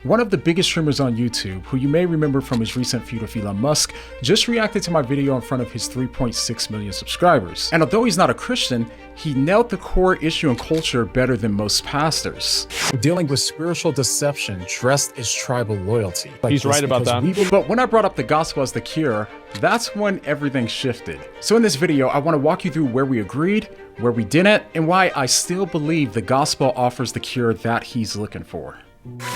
One of the biggest streamers on YouTube, who you may remember from his recent feud with Elon Musk, just reacted to my video in front of his 3.6 million subscribers. And although he's not a Christian, he nailed the core issue in culture better than most pastors. We're dealing with spiritual deception dressed as tribal loyalty. He's right about that. But when I brought up the gospel as the cure, that's when everything shifted. So in this video, I want to walk you through where we agreed, where we didn't, and why I still believe the gospel offers the cure that he's looking for.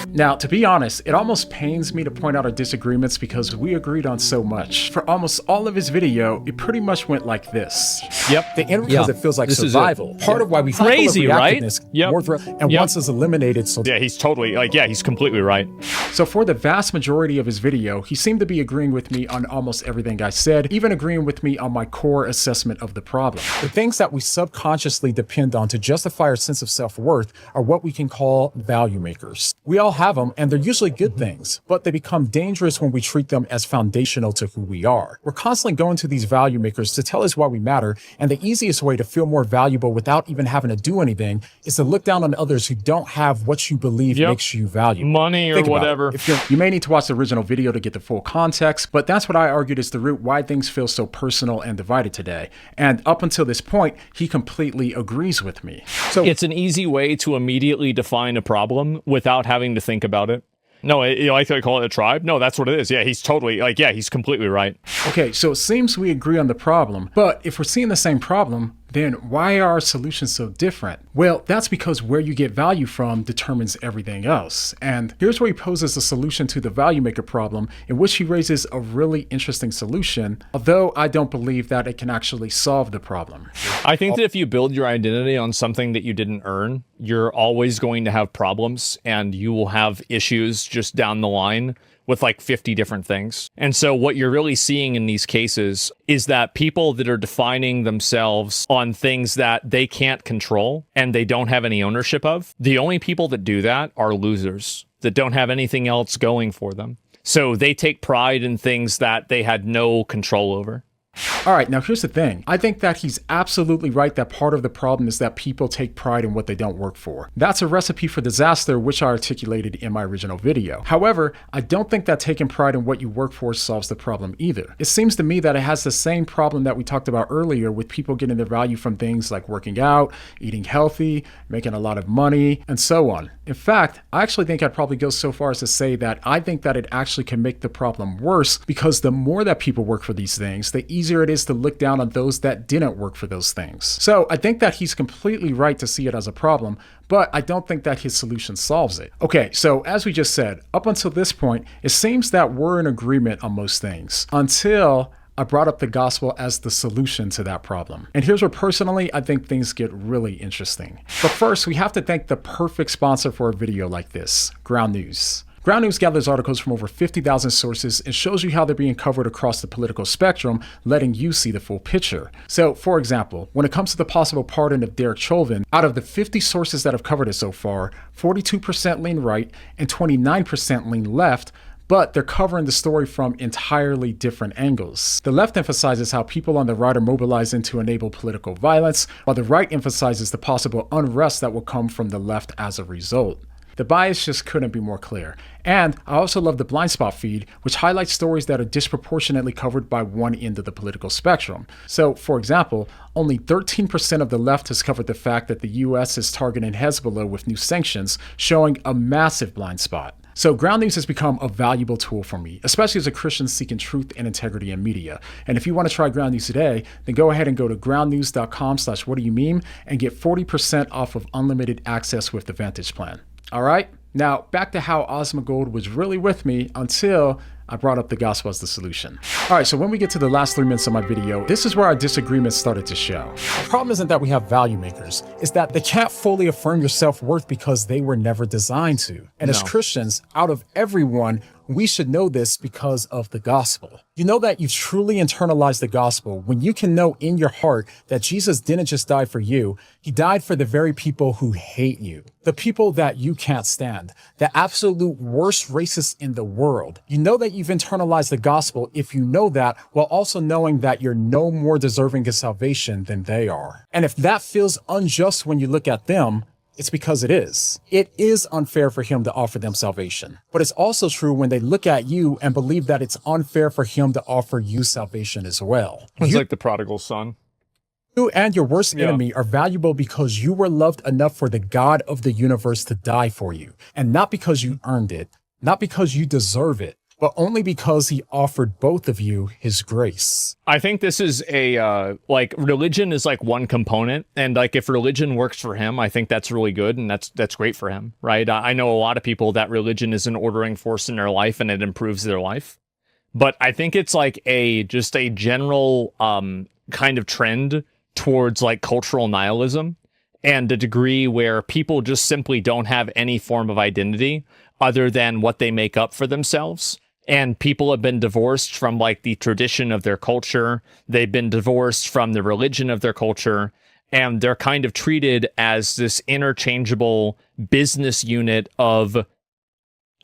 Now, to be honest, it almost pains me to point out our disagreements because we agreed on so much. For almost all of his video, it pretty much went like this. Yep, the end because it feels like survival. Part of why we crazy, right? Once is eliminated, so yeah, he's totally he's completely right. So for the vast majority of his video, he seemed to be agreeing with me on almost everything I said, even agreeing with me on my core assessment of the problem. The things that we subconsciously depend on to justify our sense of self-worth are what we can call value makers. We all have them, and they're usually good things, but they become dangerous when we treat them as foundational to who we are. We're constantly going to these value makers to tell us why we matter, and the easiest way to feel more valuable without even having to do anything is to look down on others who don't have what you believe makes you valuable. Money or whatever. You may need to watch the original video to get the full context, but that's what I argued is the root why things feel so personal and divided today. And up until this point, he completely agrees with me. So it's an easy way to immediately define a problem without having to think about it. No, I could call it a tribe. No, that's what it is. Yeah, he's totally he's completely right. Okay, so it seems we agree on the problem, but if we're seeing the same problem, then why are our solutions so different? Well, that's because where you get value from determines everything else. And here's where he poses a solution to the value maker problem, in which he raises a really interesting solution, although I don't believe that it can actually solve the problem. I think that if you build your identity on something that you didn't earn, you're always going to have problems and you will have issues just down the line with like 50 different things. And so what you're really seeing in these cases is that people that are defining themselves on things that they can't control and they don't have any ownership of, the only people that do that are losers that don't have anything else going for them. So they take pride in things that they had no control over. All right, now here's the thing. I think that he's absolutely right that part of the problem is that people take pride in what they don't work for. That's a recipe for disaster, which I articulated in my original video. However, I don't think that taking pride in what you work for solves the problem either. It seems to me that it has the same problem that we talked about earlier with people getting their value from things like working out, eating healthy, making a lot of money, and so on. In fact, I actually think I'd probably go so far as to say that I think that it actually can make the problem worse because the more that people work for these things, the easier it is to look down on those that didn't work for those things. So I think that he's completely right to see it as a problem, but I don't think that his solution solves it. Okay, so as we just said, up until this point, it seems that we're in agreement on most things until I brought up the gospel as the solution to that problem. And here's where personally, I think things get really interesting. But first, we have to thank the perfect sponsor for a video like this, Ground News. Ground News gathers articles from over 50,000 sources and shows you how they're being covered across the political spectrum, letting you see the full picture. So, for example, when it comes to the possible pardon of Derek Chauvin, out of the 50 sources that have covered it so far, 42% lean right and 29% lean left, but they're covering the story from entirely different angles. The left emphasizes how people on the right are mobilizing to enable political violence, while the right emphasizes the possible unrest that will come from the left as a result. The bias just couldn't be more clear. And I also love the blind spot feed, which highlights stories that are disproportionately covered by one end of the political spectrum. So, for example, only 13% of the left has covered the fact that the US is targeting Hezbollah with new sanctions, showing a massive blind spot. So Ground News has become a valuable tool for me, especially as a Christian seeking truth and integrity in media. And if you want to try Ground News today, then go ahead and go to groundnews.com/whatdoyoumeme and get 40% off of unlimited access with the Vantage plan. All right, now back to how Osmongold was really with me until I brought up the gospel as the solution. All right, so when we get to the last 3 minutes of my video, this is where our disagreements started to show. The problem isn't that we have value makers, it's that they can't fully affirm your self-worth because they were never designed to. And as Christians, out of everyone, we should know this because of the gospel. You know that you truly internalize the gospel when you can know in your heart that Jesus didn't just die for you, he died for the very people who hate you, the people that you can't stand, the absolute worst racists in the world. You know that you've internalized the gospel if you know that, while also knowing that you're no more deserving of salvation than they are. And if that feels unjust when you look at them, It's because it is. It is unfair for him to offer them salvation. But it's also true when they look at you and believe that it's unfair for him to offer you salvation as well. It's like the prodigal son. You and your worst enemy are valuable because you were loved enough for the God of the universe to die for you. And not because you earned it, not because you deserve it, but only because he offered both of you his grace. I think this is a, like, religion is like one component. And like, if religion works for him, I think that's really good. And that's great for him, right? I know a lot of people that religion is an ordering force in their life and it improves their life. But I think it's like just a general kind of trend towards like cultural nihilism and a degree where people just simply don't have any form of identity other than what they make up for themselves. And people have been divorced from like the tradition of their culture. They've been divorced from the religion of their culture. And they're kind of treated as this interchangeable business unit of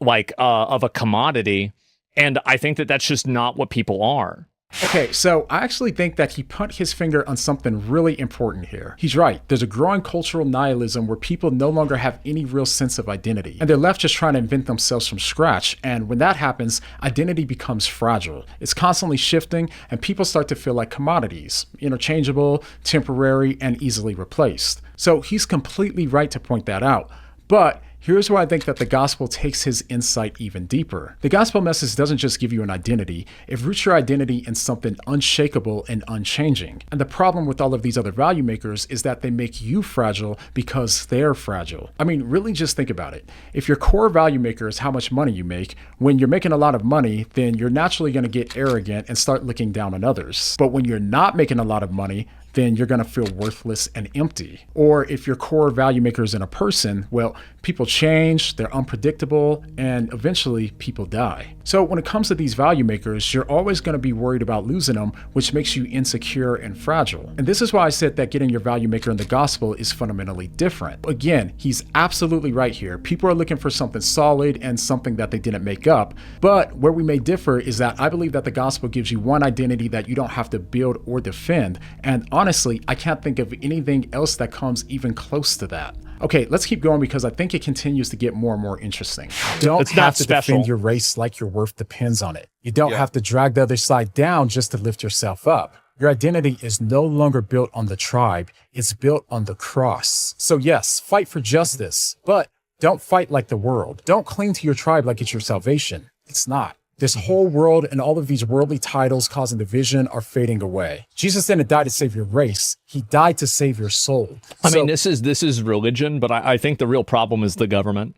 like of a commodity. And I think that that's just not what people are. Okay, so I actually think that he put his finger on something really important here. He's right. There's a growing cultural nihilism where people no longer have any real sense of identity, and they're left just trying to invent themselves from scratch. And when that happens, identity becomes fragile. It's constantly shifting, and people start to feel like commodities, interchangeable, temporary, and easily replaced. So he's completely right to point that out. But here's where I think that the gospel takes his insight even deeper. The gospel message doesn't just give you an identity, it roots your identity in something unshakable and unchanging. And the problem with all of these other value makers is that they make you fragile because they're fragile. I mean, really just think about it. If your core value maker is how much money you make, when you're making a lot of money, then you're naturally going to get arrogant and start looking down on others. But when you're not making a lot of money, then you're going to feel worthless and empty. Or if your core value maker is in a person, well, people change, they're unpredictable, and eventually people die. So when it comes to these value makers, you're always going to be worried about losing them, which makes you insecure and fragile. And this is why I said that getting your value maker in the gospel is fundamentally different. Again, he's absolutely right here. People are looking for something solid and something that they didn't make up. But where we may differ is that I believe that the gospel gives you one identity that you don't have to build or defend. And honestly, I can't think of anything else that comes even close to that. Okay, let's keep going because I think it continues to get more and more interesting. Don't have to defend your race like your worth depends on it. You don't have to drag the other side down just to lift yourself up. Your identity is no longer built on the tribe, it's built on the cross. So yes, fight for justice, but don't fight like the world. Don't cling to your tribe like it's your salvation. It's not. This whole world and all of these worldly titles causing division are fading away. Jesus didn't die to save your race. He died to save your soul. I mean, this is religion, but I think the real problem is the government.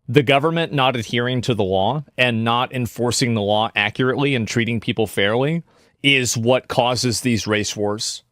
The government not adhering to the law and not enforcing the law accurately and treating people fairly is what causes these race wars.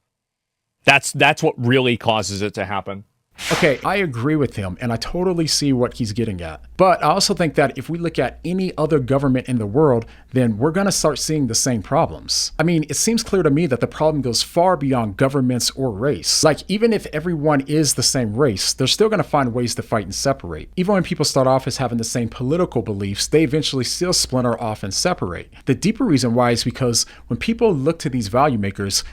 That's what really causes it to happen. Okay, I agree with him, and I totally see what he's getting at. But I also think that if we look at any other government in the world, then we're going to start seeing the same problems. I mean, it seems clear to me that the problem goes far beyond governments or race. Like, even if everyone is the same race, they're still going to find ways to fight and separate. Even when people start off as having the same political beliefs, they eventually still splinter off and separate. The deeper reason why is because when people look to these value makers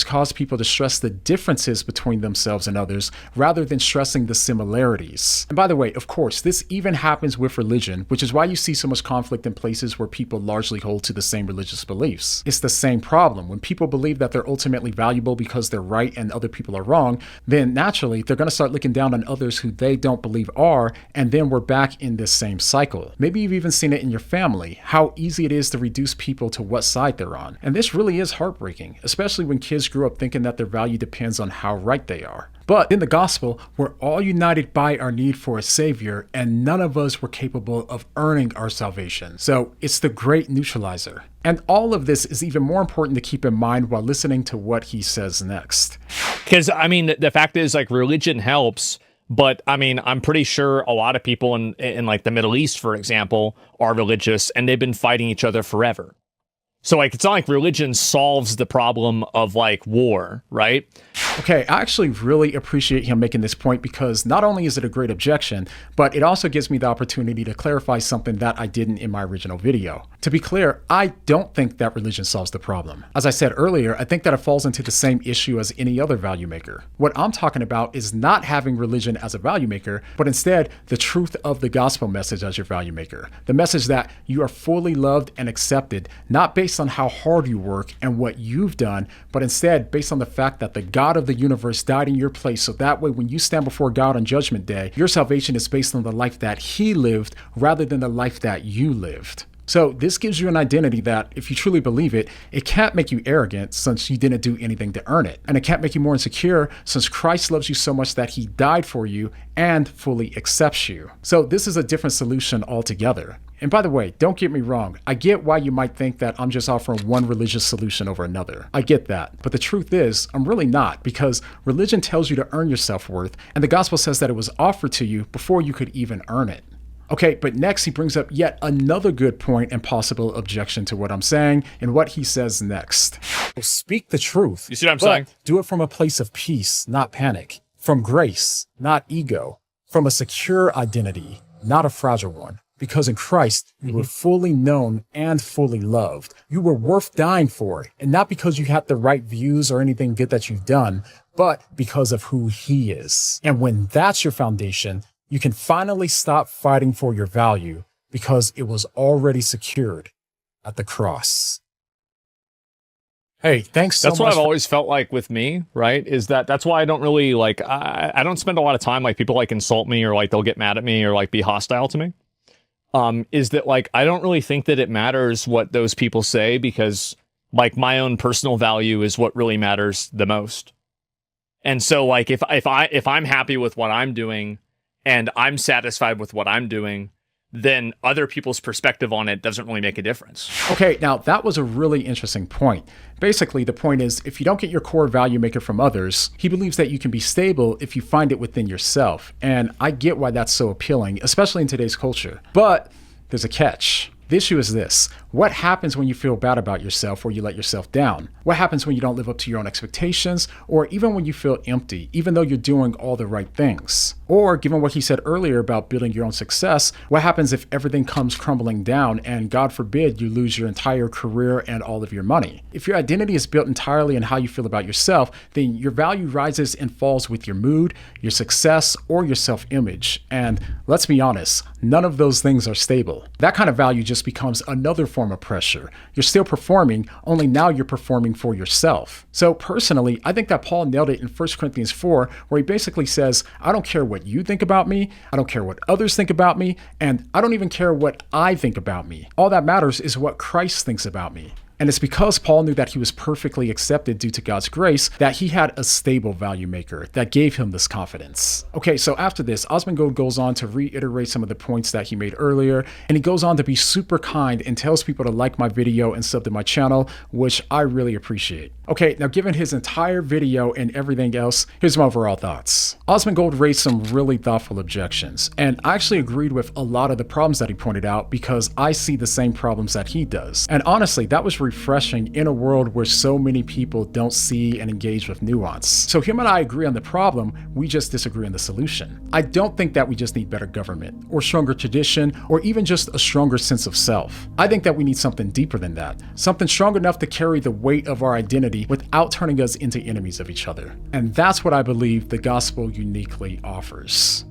cause people to stress the differences between themselves and others, rather than stressing the similarities. And by the way, of course, this even happens with religion, which is why you see so much conflict in places where people largely hold to the same religious beliefs. It's the same problem. When people believe that they're ultimately valuable because they're right and other people are wrong, then naturally they're going to start looking down on others who they don't believe are, and then we're back in this same cycle. Maybe you've even seen it in your family, how easy it is to reduce people to what side they're on. And this really is heartbreaking, especially when kids grew up thinking that their value depends on how right they are. But in the gospel, we're all united by our need for a savior, and none of us were capable of earning our salvation. So it's the great neutralizer. And all of this is even more important to keep in mind while listening to what he says next. Because, I mean, the fact is, like, religion helps, but, I mean, I'm pretty sure a lot of people in like, the Middle East, for example, are religious, and they've been fighting each other forever. So, like, it's not like religion solves the problem of, like, war, right? Okay, I actually really appreciate him making this point because not only is it a great objection, but it also gives me the opportunity to clarify something that I didn't in my original video. To be clear, I don't think that religion solves the problem. As I said earlier, I think that it falls into the same issue as any other value maker. What I'm talking about is not having religion as a value maker, but instead the truth of the gospel message as your value maker. The message that you are fully loved and accepted, not based on how hard you work and what you've done, but instead based on the fact that the God of the universe died in your place. So that way, when you stand before God on Judgment Day, your salvation is based on the life that He lived rather than the life that you lived. So this gives you an identity that, if you truly believe it, it can't make you arrogant since you didn't do anything to earn it. And it can't make you more insecure since Christ loves you so much that He died for you and fully accepts you. So this is a different solution altogether. And by the way, don't get me wrong. I get why you might think that I'm just offering one religious solution over another. I get that. But the truth is, I'm really not, because religion tells you to earn your self-worth, and the gospel says that it was offered to you before you could even earn it. Okay, but next he brings up yet another good point and possible objection to what I'm saying, and what he says next. Speak the truth. You see what I'm saying? Do it from a place of peace, not panic. From grace, not ego. From a secure identity, not a fragile one. Because in Christ, you were fully known and fully loved. You were worth dying for, and not because you had the right views or anything good that you've done, but because of who He is. And when that's your foundation, you can finally stop fighting for your value because it was already secured at the cross. Hey, thanks so much. That's what I've always felt like with me, right? Is that's why I don't really I don't spend a lot of time people insult me, or they'll get mad at me, or be hostile to me. Is that I don't really think that it matters what those people say, because my own personal value is what really matters the most. And so if I'm happy with what I'm doing, and I'm satisfied with what I'm doing, then other people's perspective on it doesn't really make a difference. Okay, now that was a really interesting point. Basically, the point is, if you don't get your core value maker from others, he believes that you can be stable if you find it within yourself. And I get why that's so appealing, especially in today's culture. But there's a catch. The issue is this: what happens when you feel bad about yourself or you let yourself down? What happens when you don't live up to your own expectations, or even when you feel empty, even though you're doing all the right things? Or, given what he said earlier about building your own success, what happens if everything comes crumbling down and, God forbid, you lose your entire career and all of your money? If your identity is built entirely on how you feel about yourself, then your value rises and falls with your mood, your success, or your self-image. And let's be honest, none of those things are stable. That kind of value just becomes another form of pressure. You're still performing, only now you're performing for yourself. So personally, I think that Paul nailed it in 1 Corinthians 4, where he basically says, I don't care what you think about me, I don't care what others think about me, and I don't even care what I think about me. All that matters is what Christ thinks about me. And it's because Paul knew that he was perfectly accepted due to God's grace that he had a stable value maker that gave him this confidence. Okay, so after this, Osmongold goes on to reiterate some of the points that he made earlier, and he goes on to be super kind and tells people to like my video and sub to my channel, which I really appreciate. Okay, now given his entire video and everything else, here's my overall thoughts. Osmongold raised some really thoughtful objections, and I actually agreed with a lot of the problems that he pointed out because I see the same problems that he does. And honestly, that was refreshing in a world where so many people don't see and engage with nuance. So him and I agree on the problem, we just disagree on the solution. I don't think that we just need better government, or stronger tradition, or even just a stronger sense of self. I think that we need something deeper than that, something strong enough to carry the weight of our identity without turning us into enemies of each other. And that's what I believe the gospel uniquely offers.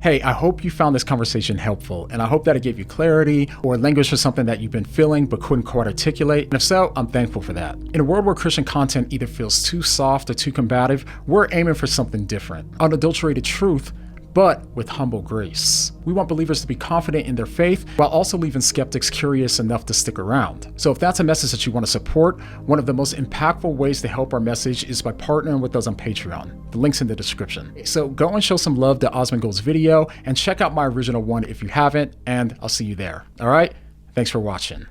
Hey, I hope you found this conversation helpful, and I hope that it gave you clarity or language for something that you've been feeling but couldn't quite articulate. And if so, I'm thankful for that. In a world where Christian content either feels too soft or too combative, we're aiming for something different, unadulterated truth, but with humble grace. We want believers to be confident in their faith while also leaving skeptics curious enough to stick around. So if that's a message that you want to support, one of the most impactful ways to help our message is by partnering with us on Patreon. The link's in the description. So go and show some love to Osmongold's video and check out my original one if you haven't, and I'll see you there. All right? Thanks for watching.